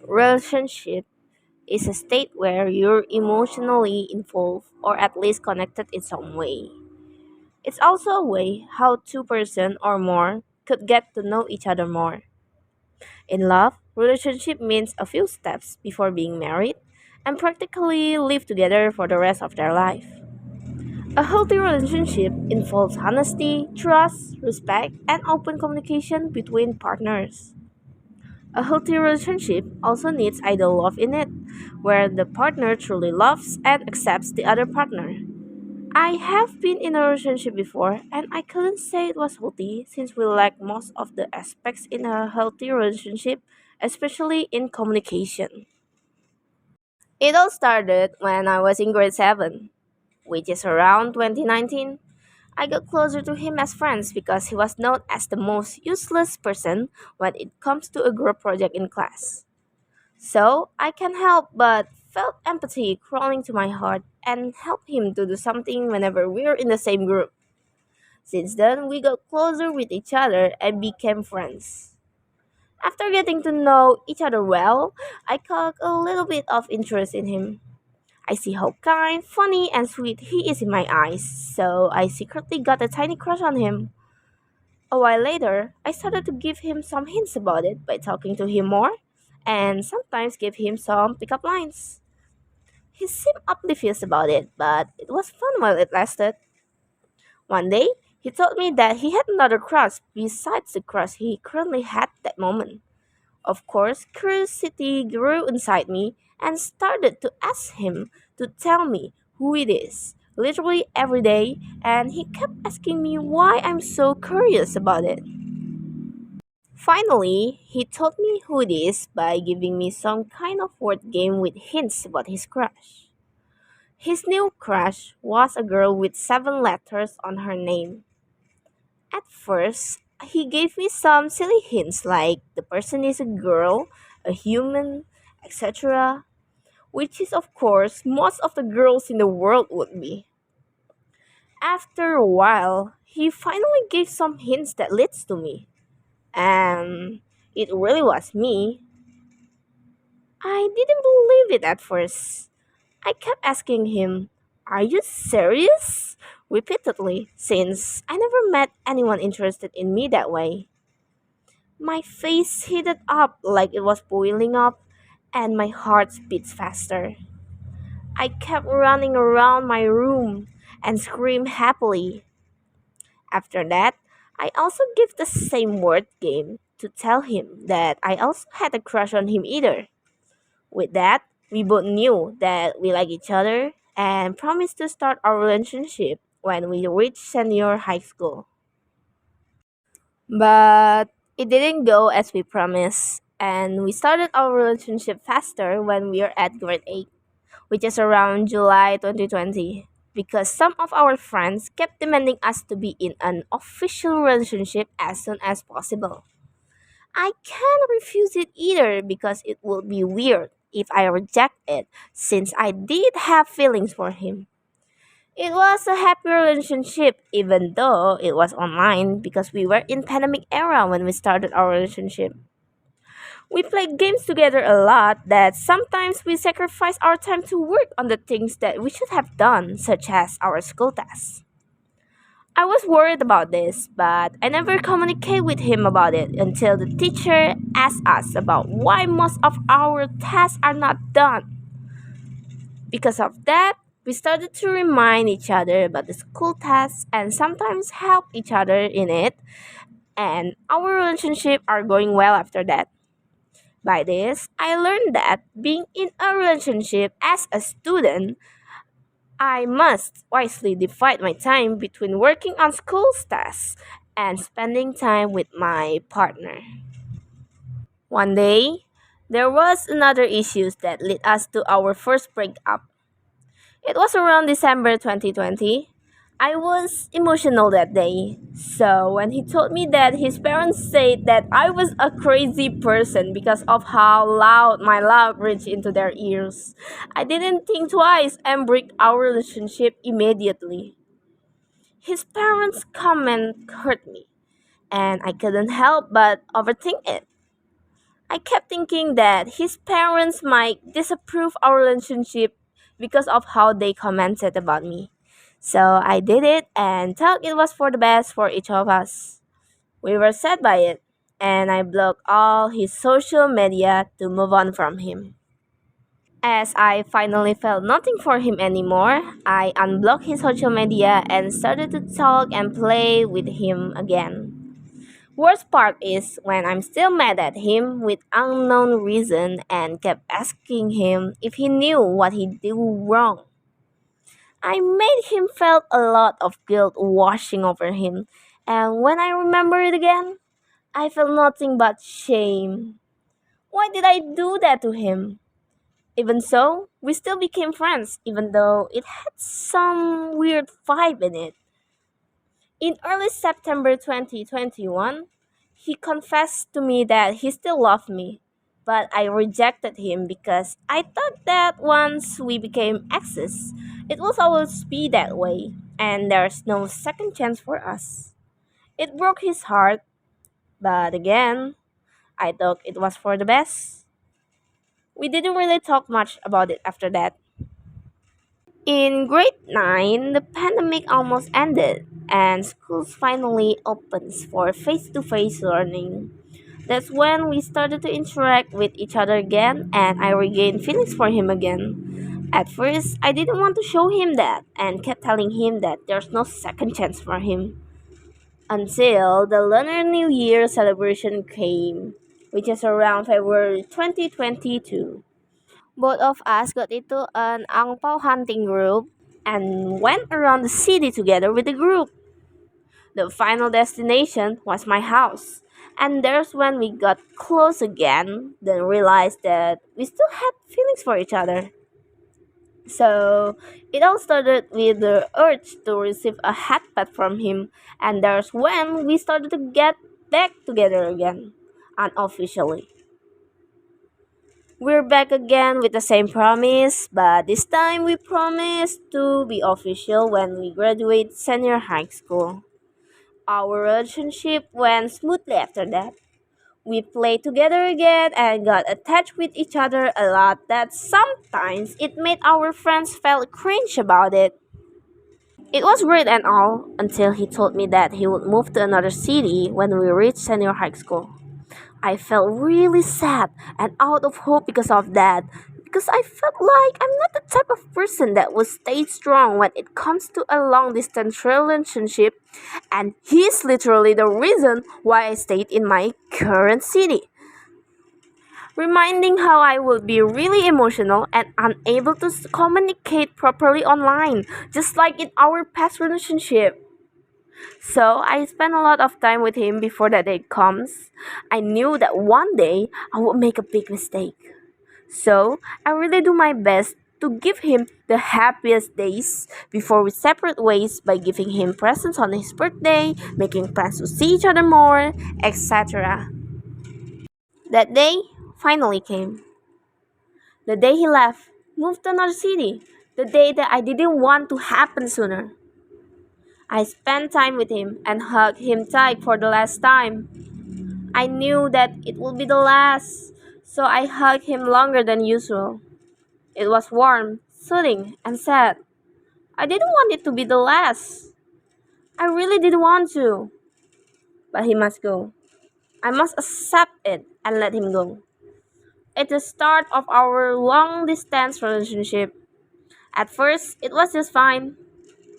Relationship is a state where you're emotionally involved or at least connected in some way. It's also a way how two person or more could get to know each other more. In love, relationship means a few steps before being married and practically live together for the rest of their life. A healthy relationship involves honesty, trust, respect, and open communication between partners. A healthy relationship also needs ideal love in it, where the partner truly loves and accepts the other partner. I have been in a relationship before, and I couldn't say it was healthy since we lack most of the aspects in a healthy relationship, especially in communication. It all started when I was in grade 7, which is around 2019. I got closer to him as friends because he was known as the most useless person when it comes to a group project in class. So I can't help but felt empathy crawling to my heart and help him to do something whenever we're in the same group. Since then, we got closer with each other and became friends. After getting to know each other well, I caught a little bit of interest in him. I see how kind, funny, and sweet he is in my eyes, so I secretly got a tiny crush on him. A while later, I started to give him some hints about it by talking to him more, and sometimes give him some pickup lines. He seemed oblivious about it, but it was fun while it lasted. One day, he told me that he had another crush besides the crush he currently had that moment. Of course, curiosity grew inside me and started to ask him to tell me who it is, literally every day, and he kept asking me why I'm so curious about it. Finally, he told me who it is by giving me some kind of word game with hints about his crush. His new crush was a girl with 7 letters on her name. At first, he gave me some silly hints like the person is a girl, a human, etc., which is, of course, most of the girls in the world would be. After a while, he finally gave some hints that leads to me, and it really was me. I didn't believe it at first. I kept asking him, "Are you serious?" repeatedly, since I never met anyone interested in me that way. My face heated up like it was boiling up, and my heart beats faster. I kept running around my room and screamed happily. After that, I also gave the same word game to tell him that I also had a crush on him either. With that, we both knew that we like each other and promised to start our relationship when we reached senior high school. But it didn't go as we promised, and we started our relationship faster when we were at grade 8, which is around July 2020, because some of our friends kept demanding us to be in an official relationship as soon as possible. I can't refuse it either because it would be weird if I reject it since I did have feelings for him. It was a happy relationship even though it was online because we were in pandemic era when we started our relationship. We played games together a lot that sometimes we sacrifice our time to work on the things that we should have done such as our school tasks. I was worried about this, but I never communicated with him about it until the teacher asked us about why most of our tasks are not done. Because of that, we started to remind each other about the school tasks and sometimes help each other in it, and our relationship are going well after that. By this, I learned that being in a relationship as a student, I must wisely divide my time between working on school tasks and spending time with my partner. One day, there was another issue that led us to our first breakup. It was around December 2020. I was emotional that day. So when he told me that his parents said that I was a crazy person because of how loud my laugh reached into their ears, I didn't think twice and break our relationship immediately. His parents' comment hurt me, and I couldn't help but overthink it. I kept thinking that his parents might disapprove our relationship because of how they commented about me. So I did it and thought it was for the best for each of us. We were sad by it, and I blocked all his social media to move on from him. As I finally felt nothing for him anymore, I unblocked his social media and started to talk and play with him again. Worst part is when I'm still mad at him with unknown reason and kept asking him if he knew what he did wrong. I made him felt a lot of guilt washing over him, and when I remember it again, I felt nothing but shame. Why did I do that to him? Even so, we still became friends, even though it had some weird vibe in it. In early September 2021, he confessed to me that he still loved me, but I rejected him because I thought that once we became exes, it will always be that way, and there's no second chance for us. It broke his heart, but again, I thought it was for the best. We didn't really talk much about it after that. In grade 9, the pandemic almost ended and schools finally opens for face-to-face learning. That's when we started to interact with each other again and I regained feelings for him again. At first, I didn't want to show him that and kept telling him that there's no second chance for him. Until the Lunar New Year celebration came, which is around February 2022. Both of us got into an ang pao hunting group and went around the city together with the group. The final destination was my house. And there's when we got close again, then realized that we still had feelings for each other. So it all started with the urge to receive a hat pat from him, and there's when we started to get back together again, unofficially. We're back again with the same promise, but this time we promise to be official when we graduate senior high school. Our relationship went smoothly after that. We played together again and got attached with each other a lot that sometimes it made our friends feel cringe about it. It was great and all until he told me that he would move to another city when we reached senior high school. I felt really sad and out of hope because of that. Because I felt like I'm not the type of person that will stay strong when it comes to a long distance relationship, and he's literally the reason why I stayed in my current city. Reminding how I would be really emotional and unable to communicate properly online, just like in our past relationship. So I spent a lot of time with him before that day comes. I knew that one day I would make a big mistake. So I really do my best to give him the happiest days before we separate ways by giving him presents on his birthday, making plans to see each other more, etc. That day finally came. The day he left, moved to another city. The day that I didn't want to happen sooner. I spent time with him and hugged him tight for the last time. I knew that it would be the last, so I hugged him longer than usual. It was warm, soothing, and sad. I didn't want it to be the last. I really didn't want to. But he must go. I must accept it and let him go. It's the start of our long distance relationship. At first, it was just fine.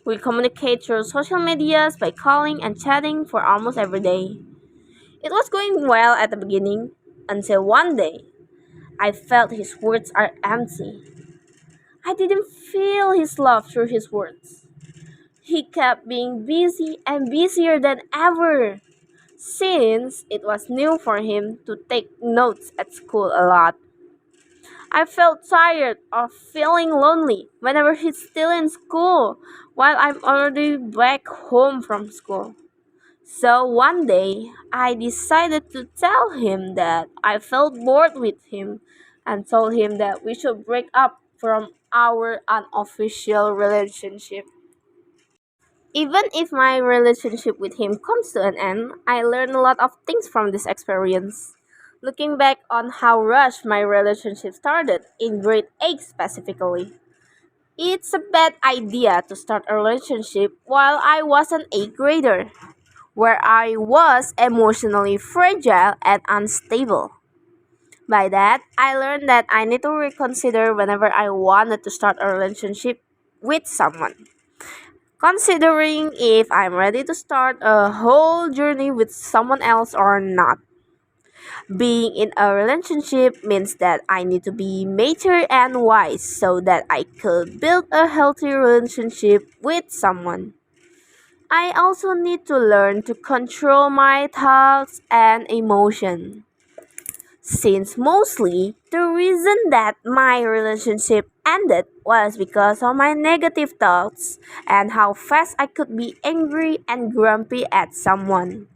We communicate through social medias by calling and chatting for almost every day. It was going well at the beginning, until one day I felt his words are empty. I didn't feel his love through his words. He kept being busy and busier than ever, since it was new for him to take notes at school a lot. I felt tired of feeling lonely whenever he's still in school while I'm already back home from school. So one day, I decided to tell him that I felt bored with him and told him that we should break up from our unofficial relationship. Even if my relationship with him comes to an end, I learned a lot of things from this experience. Looking back on how rushed my relationship started, in grade 8 specifically, it's a bad idea to start a relationship while I was an 8th grader, where I was emotionally fragile and unstable. By that, I learned that I need to reconsider whenever I wanted to start a relationship with someone. Considering if I'm ready to start a whole journey with someone else or not. Being in a relationship means that I need to be mature and wise so that I could build a healthy relationship with someone. I also need to learn to control my thoughts and emotions. Since mostly the reason that my relationship ended was because of my negative thoughts and how fast I could be angry and grumpy at someone.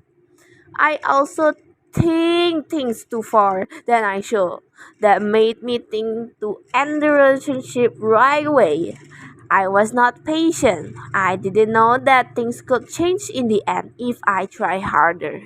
I also think things too far than I should. That made me think to end the relationship right away. I was not patient. I didn't know that things could change in the end if I try harder.